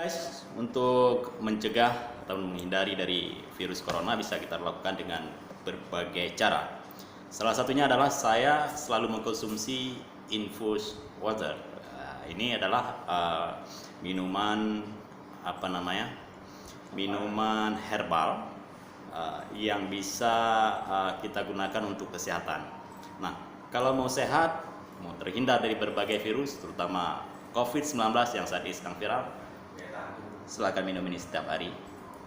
Guys, untuk mencegah atau menghindari dari virus corona bisa kita lakukan dengan berbagai cara. Salah satunya adalah saya selalu mengkonsumsi infused water. Ini adalah minuman minuman herbal yang bisa kita gunakan untuk kesehatan. Nah, kalau mau sehat, mau terhindar dari berbagai virus, terutama COVID-19 yang saat ini sedang viral, silakan minum ini setiap hari.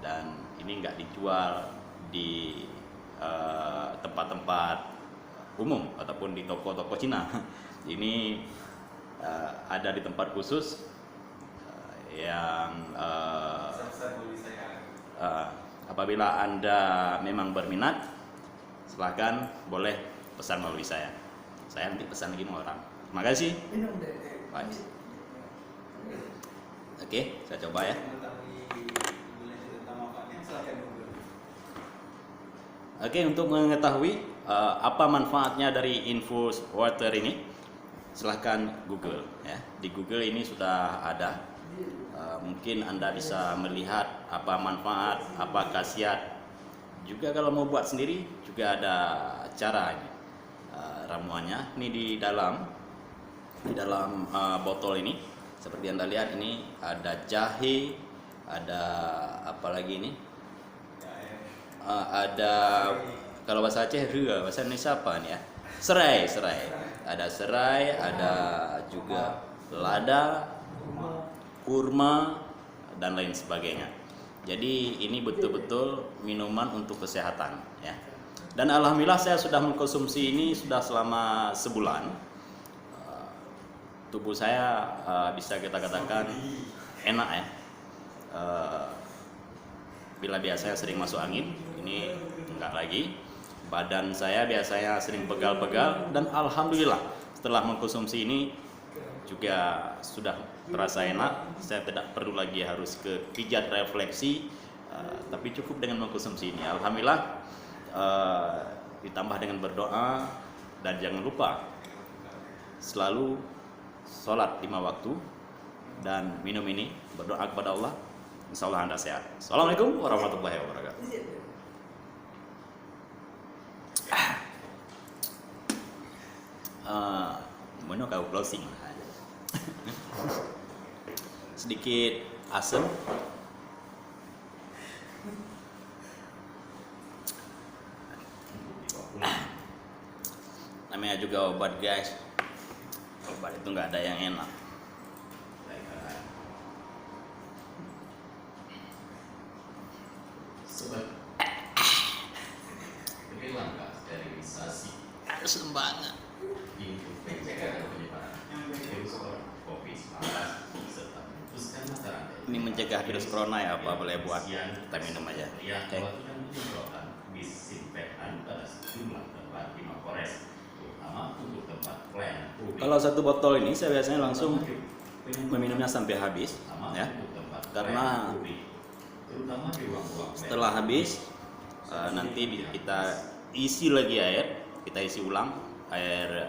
Dan ini nggak dijual di tempat-tempat umum ataupun di toko-toko Cina. Ini ada di tempat khusus yang apabila Anda memang berminat, silahkan boleh pesan melalui saya. Saya nanti pesan lagi sama orang. Terima kasih. Baik. Oke, saya coba ya. Oke, untuk mengetahui apa manfaatnya dari infused water ini, silahkan Google ya. Di Google ini sudah ada. Mungkin Anda bisa melihat apa manfaat, apa khasiat. Juga kalau mau buat sendiri juga ada cara ini. Ramuannya ini di dalam botol ini. Seperti Anda lihat ini ada jahe, ada apa lagi ini? Ada kalau bahasa Aceh bahasa Indonesia apa nih ya? Serai. Ada serai, ada juga lada, kurma dan lain sebagainya. Jadi ini betul-betul minuman untuk kesehatan ya. Dan alhamdulillah saya sudah mengkonsumsi ini sudah selama sebulan. Tubuh saya bisa kita katakan enak ya. Bila biasanya sering masuk angin, ini enggak lagi. Badan saya biasanya sering pegal-pegal, dan alhamdulillah setelah mengkonsumsi ini juga sudah terasa enak. Saya tidak perlu lagi harus ke pijat refleksi, tapi cukup dengan mengkonsumsi ini. Alhamdulillah, ditambah dengan berdoa, dan jangan lupa selalu sholat 5 waktu dan minum ini, berdoa kepada Allah, insya Allah Anda sehat. Assalamualaikum warahmatullahi wabarakatuh. Mana kau closing? Sedikit asam. Namanya juga obat guys. Obat itu nggak ada yang enak. Sobat, ini langkah sterilisasi Asam banget. untuk pencegahan penyebaran virus COVID-19 serta memutuskan mata rantai. Ini mencegah virus corona ya, apa boleh buat? Kita minum aja. Oke. Melakukan penyemprotan disinfektan pada sejumlah tempat di Mapores, terutama untuk tempat pelayanan publik. Kalau satu botol ini saya biasanya langsung meminumnya sampai habis ya. Karena terutama di ruang-ruang setelah habis nanti kita isi lagi air, kita isi ulang air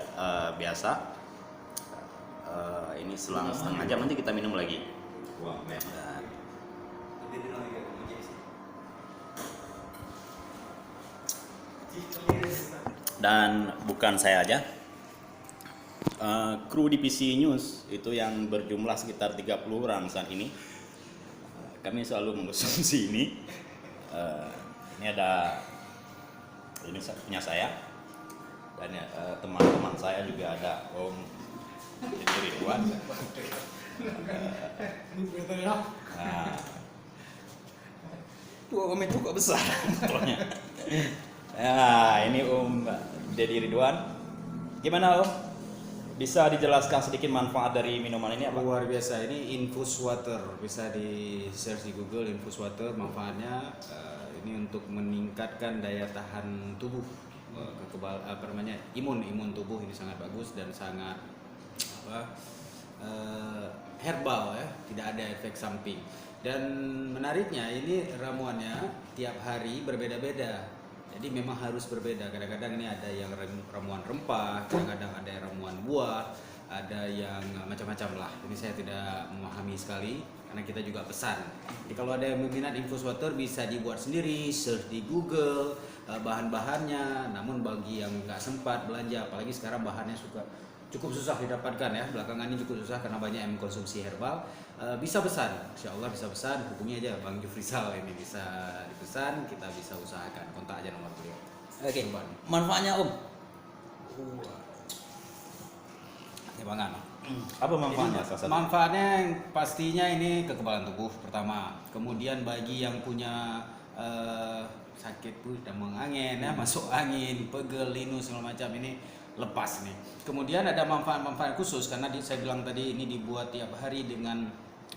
biasa. Ini selang setengah jam nanti kita minum lagi. ruang merah. Dan bukan saya aja, kru di PC News itu yang berjumlah sekitar 30 orang saat ini, kami selalu mengkonsumsi ini. Ini ada, ini punya saya, dan teman-teman saya juga ada Om Ridwan. Nah, Om itu kok besar botolnya. Ya, ini Om Deddy Ridwan. Gimana Om? Bisa dijelaskan sedikit manfaat dari minuman ini apa? Luar biasa, ini infused water, bisa di search di Google infused water. Manfaatnya ini untuk meningkatkan daya tahan tubuh, imun tubuh. Ini sangat bagus dan sangat herbal ya, tidak ada efek samping. Dan menariknya ini ramuannya tiap hari berbeda-beda. Jadi memang harus berbeda. Kadang-kadang ini ada yang ramuan rempah, kadang-kadang ada yang ramuan buah, ada yang macam-macam lah. Ini saya tidak memahami sekali karena kita juga pesan. Jadi kalau ada yang berminat infus water bisa dibuat sendiri, search di Google bahan-bahannya. Namun bagi yang nggak sempat belanja, apalagi sekarang bahannya cukup susah didapatkan ya. Belakangan ini cukup susah karena banyak yang mengkonsumsi herbal. Bisa pesan, insya Allah bisa pesan. Hubungi aja Bang Jufrizal, ini bisa dipesan, kita bisa usahakan. Kontak aja nomor beliau. Oke. Coba. Manfaatnya Om. Timbangan. Apa manfaatnya? Manfaatnya yang pastinya ini kekebalan tubuh pertama. Kemudian bagi yang punya sakit damang angin ya, masuk angin, pegel, linu segala macam ini lepas nih. Kemudian ada manfaat-manfaat khusus karena saya bilang tadi ini dibuat tiap hari dengan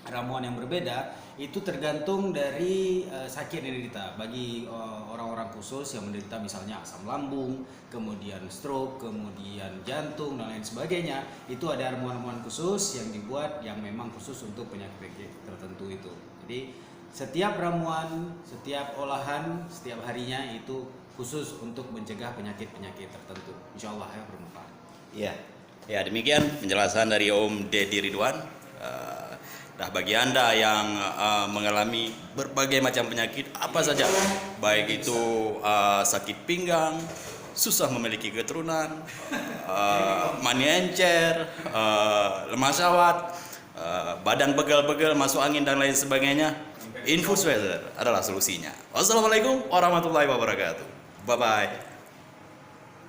ramuan yang berbeda. Itu tergantung dari sakit yang diderita. Bagi orang-orang khusus yang menderita misalnya asam lambung, kemudian stroke, kemudian jantung dan lain sebagainya, itu ada ramuan-ramuan khusus yang dibuat yang memang khusus untuk penyakit tertentu itu. Jadi setiap ramuan, setiap olahan, setiap harinya itu khusus untuk mencegah penyakit-penyakit tertentu. Insya Allah ya bermanfaat. Ya, ya demikian penjelasan dari Om Deddy Ridwan. Nah bagi Anda yang mengalami berbagai macam penyakit apa saja, baik itu sakit pinggang, susah memiliki keturunan, mani encer, lemah syahwat, badan pegel-pegel, masuk angin dan lain sebagainya, Infus Water adalah solusinya. Wassalamualaikum warahmatullahi wabarakatuh. Bye bye.